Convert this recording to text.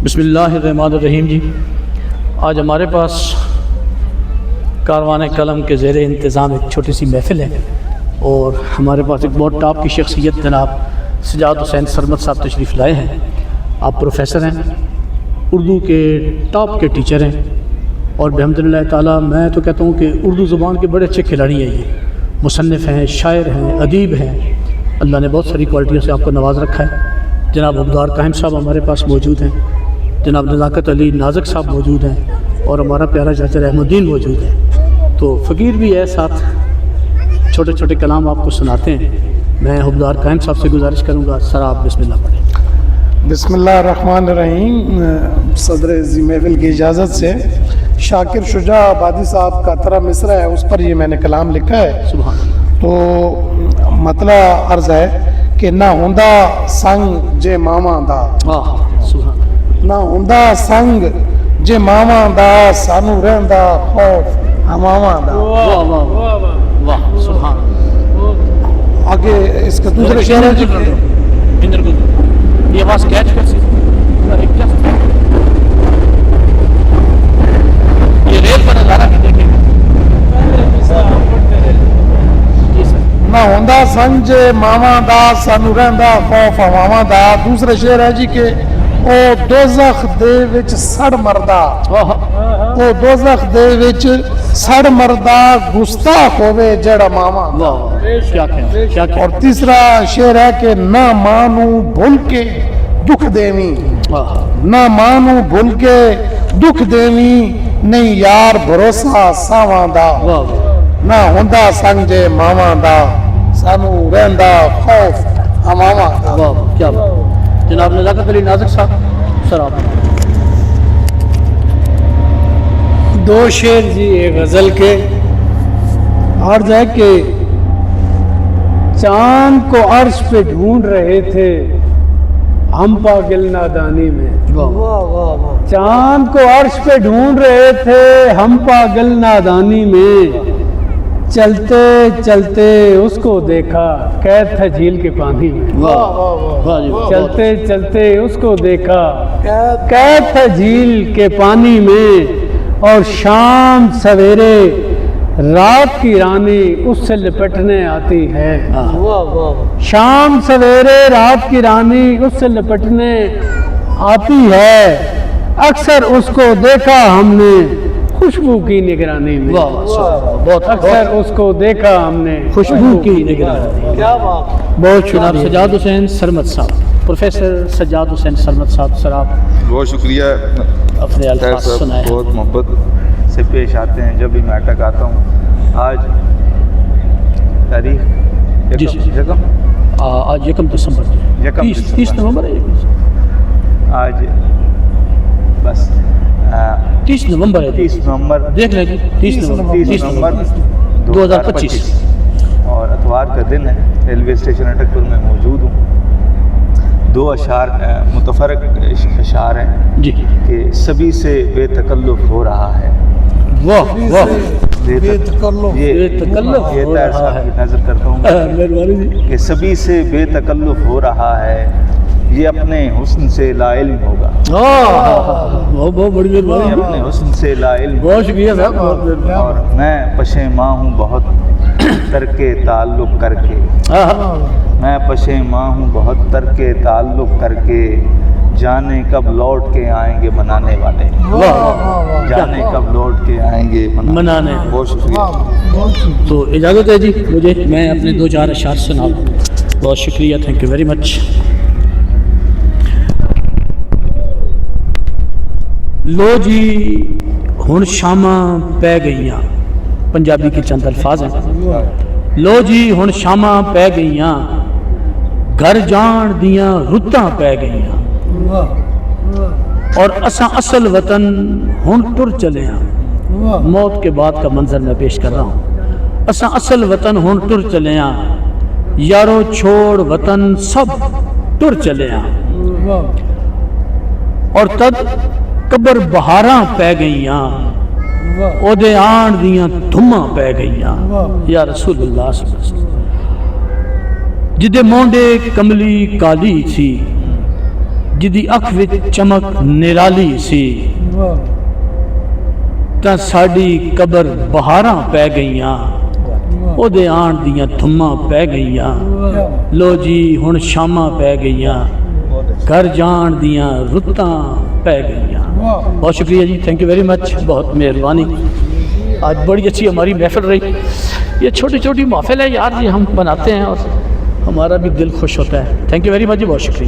بسم اللہ الرحمن الرحیم جی، آج ہمارے پاس کاروان قلم کے زیر انتظام ایک چھوٹی سی محفل ہے اور ہمارے پاس ایک بہت ٹاپ کی شخصیت جناب سجاد حسین سرمد صاحب تشریف لائے ہیں۔ آپ پروفیسر ہیں، اردو کے ٹاپ کے ٹیچر ہیں اور بحمد اللہ تعالیٰ میں تو کہتا ہوں کہ اردو زبان کے بڑے اچھے کھلاڑی ہیں۔ یہ مصنف ہیں، شاعر ہیں، ادیب ہیں، اللہ نے بہت ساری کوالٹیوں سے آپ کو نواز رکھا ہے۔ جناب عبدار قائم صاحب ہمارے پاس موجود ہیں، جناب نزاکت علی نازک صاحب موجود ہیں اور ہمارا پیارا چاچا رحم الدین موجود ہیں۔ تو فقیر بھی ہے ساتھ، چھوٹے چھوٹے کلام آپ کو سناتے ہیں۔ میں عبدار قائم صاحب سے گزارش کروں گا، سر آپ بسم اللہ پڑھیں۔ بسم اللہ الرحمن الرحیم۔ صدر عزیز محفل کی اجازت سے شاکر شجاع آبادی صاحب کا ترا مصرع ہے، اس پر یہ میں نے کلام لکھا ہے۔ سبحان اللہ۔ تو مطلب عرض ہے کہ نہ ہوندا سنگ جے ماواں دا، سبحان اللہ۔ نہ ہوندا سنگ جے ماواں دا، سانو رہندا خوف ہماواں دا۔ واہ واہ واہ واہ، سبحان اللہ۔ آگے اس کا دوسرے شعر ہے جی اندر کو یہ آواز کیچ کر سکتے یہ ریل پر نظارہ بھی دیکھیں گے۔ جی سر۔ نہ ہوندا سنگ جے ماواں دا، سانو رہندا خوف ہماواں دا۔ دوسرا شعر ہے جی کہ او دوزخ دے وچ سڑ مردا، او دوزخ دے وچ سڑ مردا، گستاخ ہووے جڑا ماواں دا۔ کیا کیا اور تیسرا شعر ہے کہ نہ ماں نو بھول کے دکھ دیویں، نہ ماں نو بھول کے دکھ دیویں، نہیں یار بھروسہ ساواں دا۔ نہ ہوندا سنگ جے ماواں دا، سانو رہندا خوف ہماواں دا۔ واہ کیا بات۔ جناب نزاکت علی نازک صاحب، سر آپ۔ دو شعر جی ایک غزل کے، عرض ہے کہ چاند کو عرش پہ ڈھونڈ رہے تھے ہم پاگل نادانی میں، چاند کو عرش پہ ڈھونڈ رہے تھے ہم پاگل نادانی میں، چلتے چلتے اس کو دیکھا قید تھا جھیل کے پانی میں، چلتے چلتے اس کو دیکھا قید تھا جھیل کے پانی میں، اور شام سویرے رات کی رانی اس سے لپٹنے آتی ہے، شام سویرے رات کی رانی اس سے لپٹنے آتی ہے، اکثر اس کو دیکھا ہم نے خوشبو کی نگرانی میں، بہت اکثر اس کو دیکھا ہم نے خوشبو کی نگرانی۔ کیا بات۔ بہت جناب سجاد حسین سرمد صاحب، پروفیسر سجاد حسین سرمد صاحب، سر آپ بہت شکریہ اپنے الفاظ صاحب، سنائیں۔ بہت محبت سے پیش آتے ہیں جب بھی میں اٹک آتا ہوں۔ آج تاریخ جی یکم آج یکم دسمبر، یکم 30 نومبر ہے، آج بس 30 نومبر ہے، 30 نومبر دیکھ لیں جی، 30 نومبر 2025 اور اتوار کا دن ہے۔ ریلوے اسٹیشن اٹک پور میں موجود ہوں۔ دو اشعار متفرق اشعار ہیں جی۔ کہ سبھی سے بے تکلف ہو رہا ہے، واہ واہ، بے تکلف، بے تکلف یہ ہو طاہر رہا صاحب ہے۔ کی نظر کرتا ہوں مہربانی جی۔ کہ سبھی سے بے تکلف ہو رہا ہے، یہ اپنے حسن سے لا علم ہوگا، بہت بہت بڑی یہ مہربانی، اپنے حسن سے لا علم ہوگا۔ بہت شکریہ صاحب، بہت مہربانی۔ اور میں پشیماں ہوں بہت ترک تعلق کر کے، میں پشیماں ہوں بہت ترک تعلق کر کے، جانے کب لوٹ کے آئیں گے منانے والے، جانے کب لوٹ کے آئیں گے منانے۔ بہت شکریہ۔ تو اجازت ہے جی مجھے، میں اپنے 2-4 اشعار سناؤں۔ بہت شکریہ، تھینک یو ویری مچ۔ لو جی ہن شاماں پہ گئیاں، پنجابی کے چند الفاظ ہیں۔ لو جی ہن شاماں پہ گئیاں، گھر جان دیاں رتاں پہ گئیاں، اور اساں اصل وطن ہن ٹر چلے ہاں۔ موت کے بعد کا منظر میں پیش کر رہا ہوں۔ اساں اصل وطن ہن ٹر چلے ہاں، یارو چھوڑ وطن سب ٹر چلے ہاں، اور تد قبر بہاراں پہ گئیاں، او دے آن دیاں دھماں پہ گئیاں، یا رسول اللہ صلی اللہ علیہ وسلم۔ جدے مونڈے کملی کالی تھی، جدی اکھ وچ چمک نرالی سی تا ساڈی قبر بہاراں پہ گئیاں او دے آن دیاں تھماں پہ گئیاں لو جی ہن شاماں پہ گئیاں گھر جان دیاں رتاں پہ گئیاں. بہت شکریہ جی, تھینک یو ویری مچ, بہت مہربانی. آج بڑی اچھی ہماری محفل رہی. یہ چھوٹی چھوٹی محفل ہے یار, یہ ہم بناتے ہیں اور ہمارا بھی دل خوش ہوتا ہے. تھینک یو ویری مچ جی, بہت شکریہ.